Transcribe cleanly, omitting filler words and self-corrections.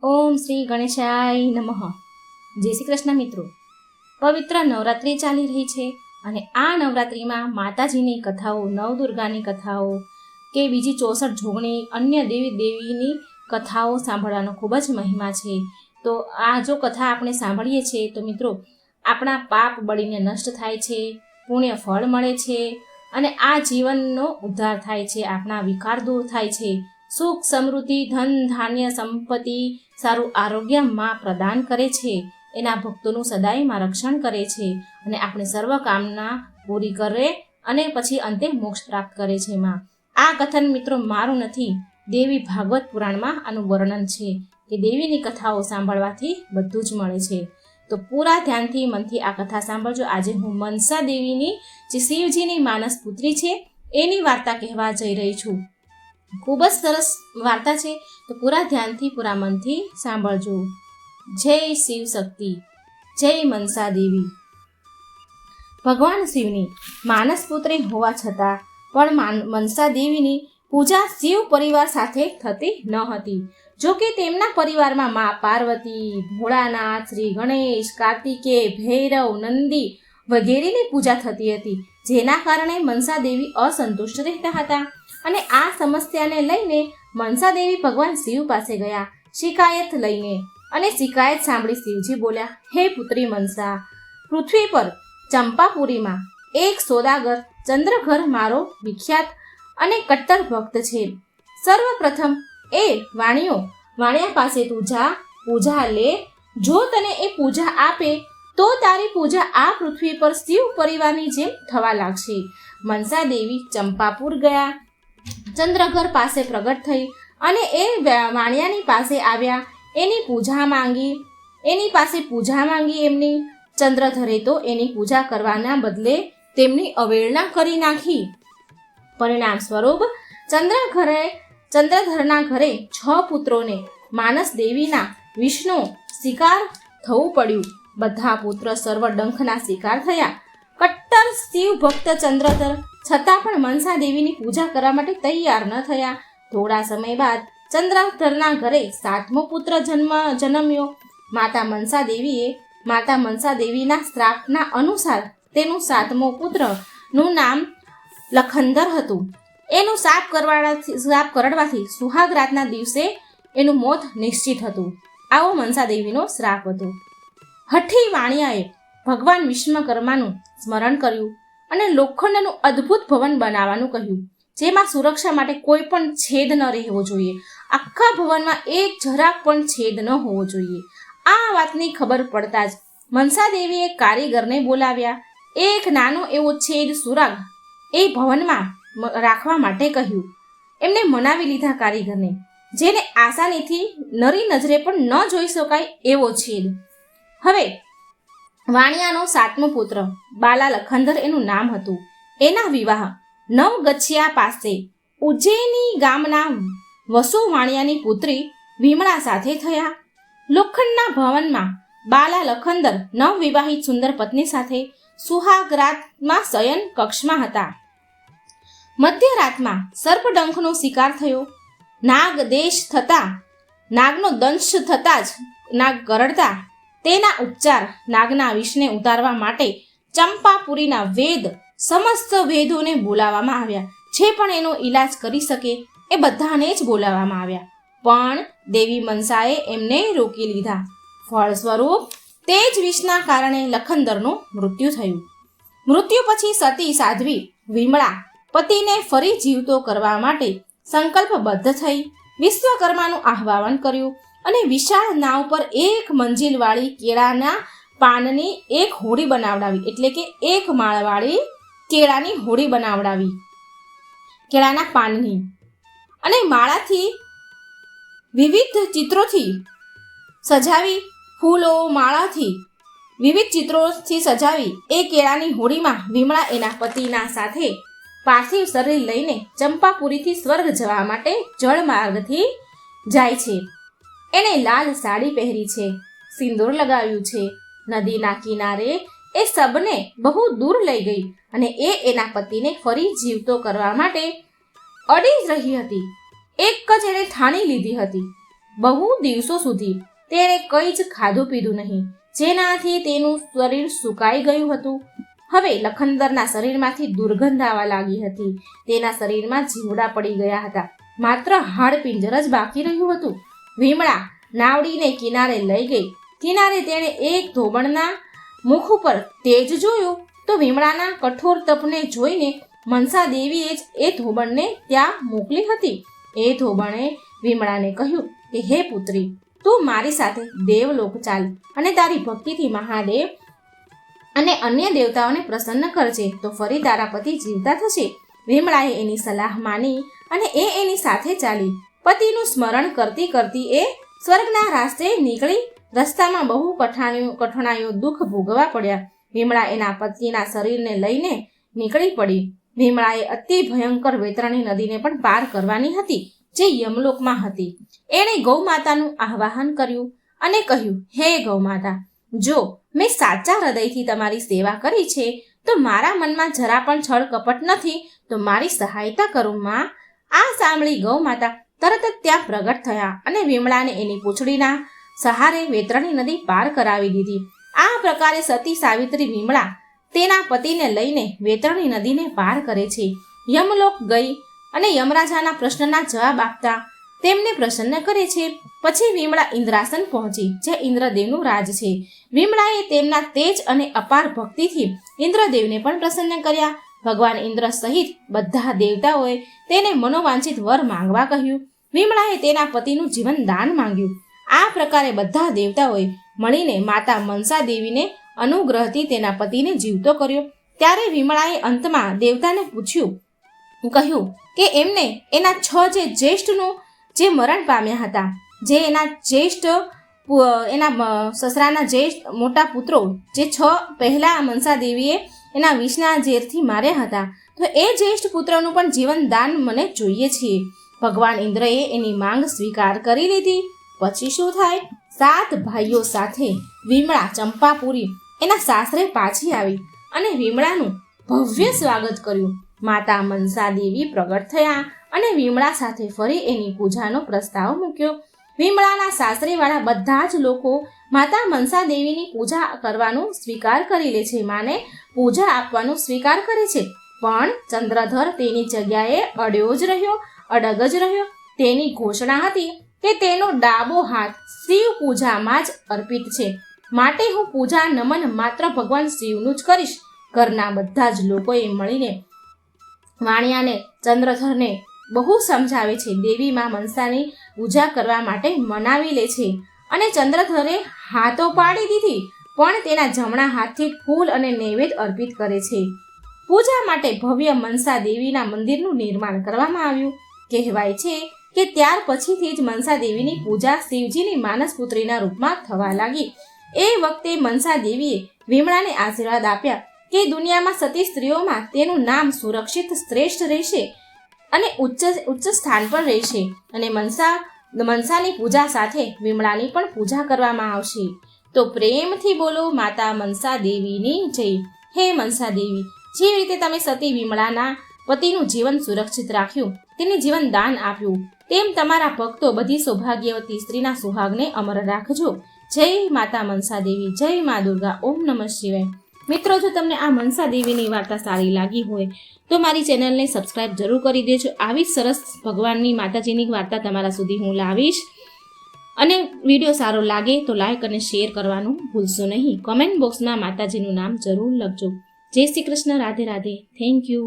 ઓમ શ્રી ગણેશાય નમઃ. જય શ્રી કૃષ્ણ મિત્રો. પવિત્ર નવરાત્રિ ચાલી રહી છે અને આ નવરાત્રિમાં માતાજીની કથાઓ, નવદુર્ગાની કથાઓ કે બીજી 64 જોગણી અન્ય દેવી દેવીની કથાઓ સાંભળવાનો ખૂબ જ મહિમા છે. તો આ જો કથા આપણે સાંભળીએ છીએ તો મિત્રો આપણા પાપ બળીને નષ્ટ થાય છે, પુણ્ય ફળ મળે છે અને આ જીવનનો ઉદ્ધાર થાય છે, આપણા વિકાર દૂર થાય છે, સુખ સમૃદ્ધિ ધન ધાન્ય સંપત્તિ સારું આરોગ્ય માં પ્રદાન કરે છે, એના ભક્તોનું સદાયમાં રક્ષણ કરે છે અને આપણે સર્વ કામના પૂરી કરે અને પછી અંતે મોક્ષ પ્રાપ્ત કરે છે. આ કથન મિત્રો મારું નથી, દેવી ભાગવત પુરાણમાં આનું વર્ણન છે કે દેવીની કથાઓ સાંભળવાથી બધું જ મળે છે. તો પૂરા ધ્યાનથી મનથી આ કથા સાંભળજો. આજે હું મનસા દેવીની જે શિવજીની માનસ પુત્રી છે એની વાર્તા કહેવા જઈ રહી છું. ખૂબ જ સરસ વાર્તા છે, તો પૂરા ધ્યાનથી પૂરા મનથી સાંભળજો. જય શિવ શક્તિ, જય મનસા દેવી. ભગવાન શિવની માનસ પુત્રી હોવા છતાં પણ મનસા દેવીની પૂજા શિવ પરિવાર સાથે થતી ન હતી. જો કે તેમના પરિવારમાં મા પાર્વતી, ભોળાનાથ, શ્રી ગણેશ, કાર્તિકેય, ભૈરવ, નંદી વગેરેની પૂજા થતી હતી, જેના કારણે મનસા દેવી અસંતુષ્ટ રહેતા હતા અને આ સમસ્યાને લઈને મનસા દેવી ભગવાન શિવ પાસે ગયા શિકાયત લઈને. અને શિકાયત સાંભળી શિવજી બોલ્યા, હે પુત્રી મનસા, પૃથ્વી પર ચંપાપુરીમાં એક સોદાગર ચંદ્રઘર મારો વિખ્યાત અને કટ્ટર ભક્ત છે. સર્વપ્રથમ એ વાણિયા પાસે તું જા, પૂજા લે. જો તને એ પૂજા આપે તો તારી પૂજા આ પૃથ્વી પર શિવ પરિવારની જેમ થવા લાગશે. મનસા દેવી ચંપાપુર ગયા, ચંદ્રઘર પાસે પ્રગટ થઈ અને એ વાણિયાની પાસે આવ્યા. એની પાસે પૂજા માંગી એમની. ચંદ્રધરે તો એની પૂજા કરવાના બદલે તેમની અવહેલના કરી નાખી. પરિણામ સ્વરૂપ ચંદ્રધરના ઘરે 6 પુત્રોને માનસ દેવીના વિષ્ણુ શિકાર થવું પડ્યું. બધા પુત્ર સર્વ ડંખના શિકાર થયા. કટ્ટર શિવ ભક્ત ચંદ્રધર છતાં પણ મનસા દેવીની પૂજા કરવા માટે તૈયાર ન થયા. થોડા સમય બાદ ચંદ્રધરના ઘરે 7મો પુત્ર જન્મ્યો. માતા મનસા દેવીના શ્રાપના અનુસાર તેનું 7મો પુત્રનું નામ લખંદર હતું. એનું શાપ કરડવાથી સુહાગ રાતના દિવસે એનું મોત નિશ્ચિત હતું. આવો મનસા દેવીનો શ્રાપ હતો. હઠી વાણિયાએ ભગવાન વિશ્વકર્માનું સ્મરણ કર્યું અને લોખંડનું અદ્ભુત ભવન બનાવવાનું કહ્યું, જેમાં સુરક્ષા માટે કોઈ પણ છેદ ન રહેવો જોઈએ. આખા ભવનમાં એક જરાક પણ છેદ ન હોવો જોઈએ. આ વાતની ખબર પડતા જ મનસા દેવીએ કારીગરને બોલાવ્યા. એક નાનો એવો છેદ સુરાગ એ ભવનમાં રાખવા માટે કહ્યું. એમને મનાવી લીધા કારીગરને, જેને આસાનીથી નરી નજરે પણ ન જોઈ શકાય એવો છેદ. હવે વાણિયાનો 7મો પુત્ર બાલા લખંદર એનું નામ હતું. એના વિવાહ નવગછિયા પાસે ઉજ્જૈની ગામના વસુ વાણિયાની પુત્રી વિમળા સાથે થયા. લોખંડના ભવનમાં બાલા લખંદર નવવિવાહિત સુંદર પત્ની સાથે સુહાગરાતમાં શયન કક્ષમાં હતા. મધ્યરાતમાં સર્પડંખનો શિકાર થયો. નાગનો દંશ થતાં જ નાગ કરડતા તેના ઉપચાર નાગના વિષને ઉતારવા માટે ચંપાપુરીના સમસ્ત વેદોને બોલાવવામાં આવ્યા. જે પણ એનો ઈલાજ કરી શકે એ બધાને જ બોલાવવામાં આવ્યા, પણ દેવી મનસાએ એમને રોકી લીધા. ફળ સ્વરૂપ તે જ વિષના કારણે લખંદરનું મૃત્યુ થયું. મૃત્યુ પછી સતી સાધ્વી વિમળા પતિને ફરી જીવતો કરવા માટે સંકલ્પબદ્ધ થઈ વિશ્વકર્માનું આહ્વાન કર્યું અને વિશાળ નાવ પર 1 મંજિલવાળી કેળાના પાનની એક હોડી બનાવડાવી, એટલે કે 1 માળવાળી કેળાની હોડી બનાવડાવી, કેળાના પાનની, અને માળાથી વિવિધ ચિત્રોથી સજાવી, ફૂલો માળાથી વિવિધ ચિત્રોથી સજાવી એ કેળાની હોડીમાં વિમળા એના પતિના સાથે પાર્થિવ શરીર લઈને ચંપાપુરીથી સ્વર્ગ જવા માટે જળમાર્ગથી જાય છે. એણે લાલ સાડી પહેરી છે, સિંદૂર લગાવ્યું છે. નદીના કિનારે એ સબને બહુ દૂર લઈ ગઈ અને એના પતિને ફરી જીવતો કરવા માટે અડી જ રહી હતી. એક જ એણે ઠાણી લીધી હતી બહુ દિવસો સુધી તેણે કંઈ જ ખાધું પીધું નહીં, જેનાથી તેનું શરીર સુકાઈ ગયું હતું. હવે લખનદરના શરીરમાંથી દુર્ગંધ આવવા લાગી હતી. તેના શરીરમાં જીવડા પડી ગયા હતા, માત્ર હાડપિંજર જ બાકી રહ્યું હતું. વિમળા નાવડીને કિનારે લઈ ગઈ. કિનારે તેણે એક ધોબણના મુખ ઉપર તેજ જોયું તો વિમળાના કઠોર તપને જોઈને મનસા દેવીએ જ એ ધોબણને ત્યાં મોકલી હતી. એ ધોબણે વિમળાને કહ્યું કે હે પુત્રી, તું મારી સાથે દેવલોક ચાલ અને તારી ભક્તિથી મહાદેવ અને અન્ય દેવતાઓને પ્રસન્ન કરજે, તો ફરી તારા પતિ જીવતા થશે. વિમળાએ એની સલાહ માની અને એની સાથે ચાલી. પતિનું સ્મરણ કરતી કરતી એ સ્વર્ગના રાસ્તે નીકળી. રસ્તામાં બહુ કઠણાઈઓ દુઃખ ભોગવવા પડ્યા. વિમળા એના પતિના શરીરને લઈને નીકળી પડી. વિમળાએ અતિ ભયંકર વૈતરણી નદીને પણ પાર કરવાની હતી, જે યમલોકમાં હતી. એણે ગૌમાતાનું આહ્વાન કર્યું અને કહ્યું, હે ગૌમાતા, જો મેં સાચા હૃદયથી તમારી સેવા કરી છે તો મારા મનમાં જરા પણ છળ કપટ નથી, તો મારી સહાયતા કરો માં. આ સાંભળી ગૌમાતા તરત જ ત્યાં પ્રગટ થયા અને વિમળાને એની પૂંછડીના સહારે વૈતરણી નદી પાર કરાવી દીધી. આ પ્રકારે સતી સાવિત્રી વિમળા તેના પતિને લઈને વૈતરણી નદીને પાર કરે છે. યમલોક ગઈ અને યમરાજાના પ્રશ્નના જવાબ આપતા તેમને પ્રસન્ન કરે છે. પછી વિમળા ઇન્દ્રાસન પહોંચી, જે ઇન્દ્રદેવનું રાજ છે. વિમળાએ તેમના તેજ અને અપાર ભક્તિથી ઇન્દ્રદેવને પણ પ્રસન્ન કર્યા. ભગવાન ઇન્દ્ર સહિત બધા દેવતાઓએ તેને મનોવાંછિત વર માંગવા કહ્યું. વિમળાએ તેના પતિનું જીવન દાન માંગ્યું. આ પ્રકારે બધા દેવતાઓએ મળીને માતા મનસા દેવીને અનુગ્રહથી તેના પતિને જીવતો કર્યો. ત્યારે વિમળાએ અંતમાં દેવતાને કહ્યું કે એમને એના 6 જે જ્યેષ્ઠનું જે મરણ પામ્યા હતા, જે એના સસરાના જ્યેષ્ઠ મોટા પુત્રો, જે 6 પહેલા મનસા દેવીએ એના વિષના ઝેરથી માર્યા હતા, તો એ જ્યેષ્ઠ પુત્રનું પણ જીવન દાન મને જોઈએ છે. ભગવાન ઇન્દ્રએ એની માંગ સ્વીકાર કરી લીધી. પછી શું થાય? 7 ભાઈઓ સાથે વિમળા ચંપાપુરી એના સાસરે પાછી આવી અને વિમળાનું ભવ્ય સ્વાગત કર્યું. માતા મનસા દેવી પ્રગટ થયા અને વિમળા સાથે ફરી એની પૂજાનો પ્રસ્તાવ મૂક્યો. વિમળાના સાસરેવાળા બધા જ લોકો માતા મનસા દેવીની પૂજા કરવાનું સ્વીકાર કરી લે છે, માને પૂજા આપવાનું સ્વીકાર કરે છે. પણ ચંદ્રધર તેની જગ્યાએ અડગ જ રહ્યો. તેની ઘોષણા હતી કે તેનો ડાબો હાથ શિવ પૂજામાં જ અર્પિત છે, માટે હું પૂજા નમન માત્ર ભગવાન શિવનું જ કરીશ. ઘરના બધા જ લોકોએ મળીને વાણિયાને ચંદ્રધરને બહુ સમજાવે છે. દેવી માં મનસાની પૂજા કરવા માટે મનાવી લે છે અને ચંદ્રધરે હાથો પાડી દીધી, પણ તેના જમણા હાથથી ફૂલ અને નૈવેદ્ય અર્પિત કરે છે. પૂજા માટે ભવ્ય મનસા દેવીના મંદિરનું નિર્માણ કરવામાં આવ્યું. કહેવાય છે કે ત્યાર પછીથી જ મનસા દેવીની પૂજા શિવજીની માનસ પુત્રીના રૂપમાં થવા લાગી. એ વખતે મનસા દેવીએ વિમળાને આશીર્વાદ આપ્યા કે દુનિયામાં સતી સ્ત્રીઓમાં તેનું નામ સુરક્ષિત શ્રેષ્ઠ રહેશે અને ઉચ્ચ સ્થાન પર રહેશે. અને મનસાની પૂજા સાથે વિમળાની પણ પૂજા કરવામાં આવશે. તો પ્રેમથી બોલો માતા મનસા દેવીની જય. હે મનસા દેવી, જે રીતે તમે સતી વિમળાના પતિનું જીવન સુરક્ષિત રાખ્યું, તેને જીવન દાન આપ્યું, તેમ તમારા ભક્તો બધી સૌભાગ્યવતી સ્ત્રીના સુહાગને અમર રાખજો. જય માતા મનસા દેવી, જય મા દુર્ગા. ઓમ નમઃ શિવાય. મિત્રો, જો તમને આ મનસા દેવીની વાર્તા સારી લાગી હોય તો મારી ચેનલને સબસ્ક્રાઇબ જરૂર કરી દેજો. આવી સરસ ભગવાનની માતાજીની વાર્તા તમારા સુધી હું લાવીશ. અને વિડીયો સારો લાગે તો લાઈક અને શેર કરવાનું ભૂલશો નહીં. કોમેન્ટ બોક્સમાં માતાજીનું નામ જરૂર લખજો. જય શ્રી કૃષ્ણ. રાધે રાધે. Thank you.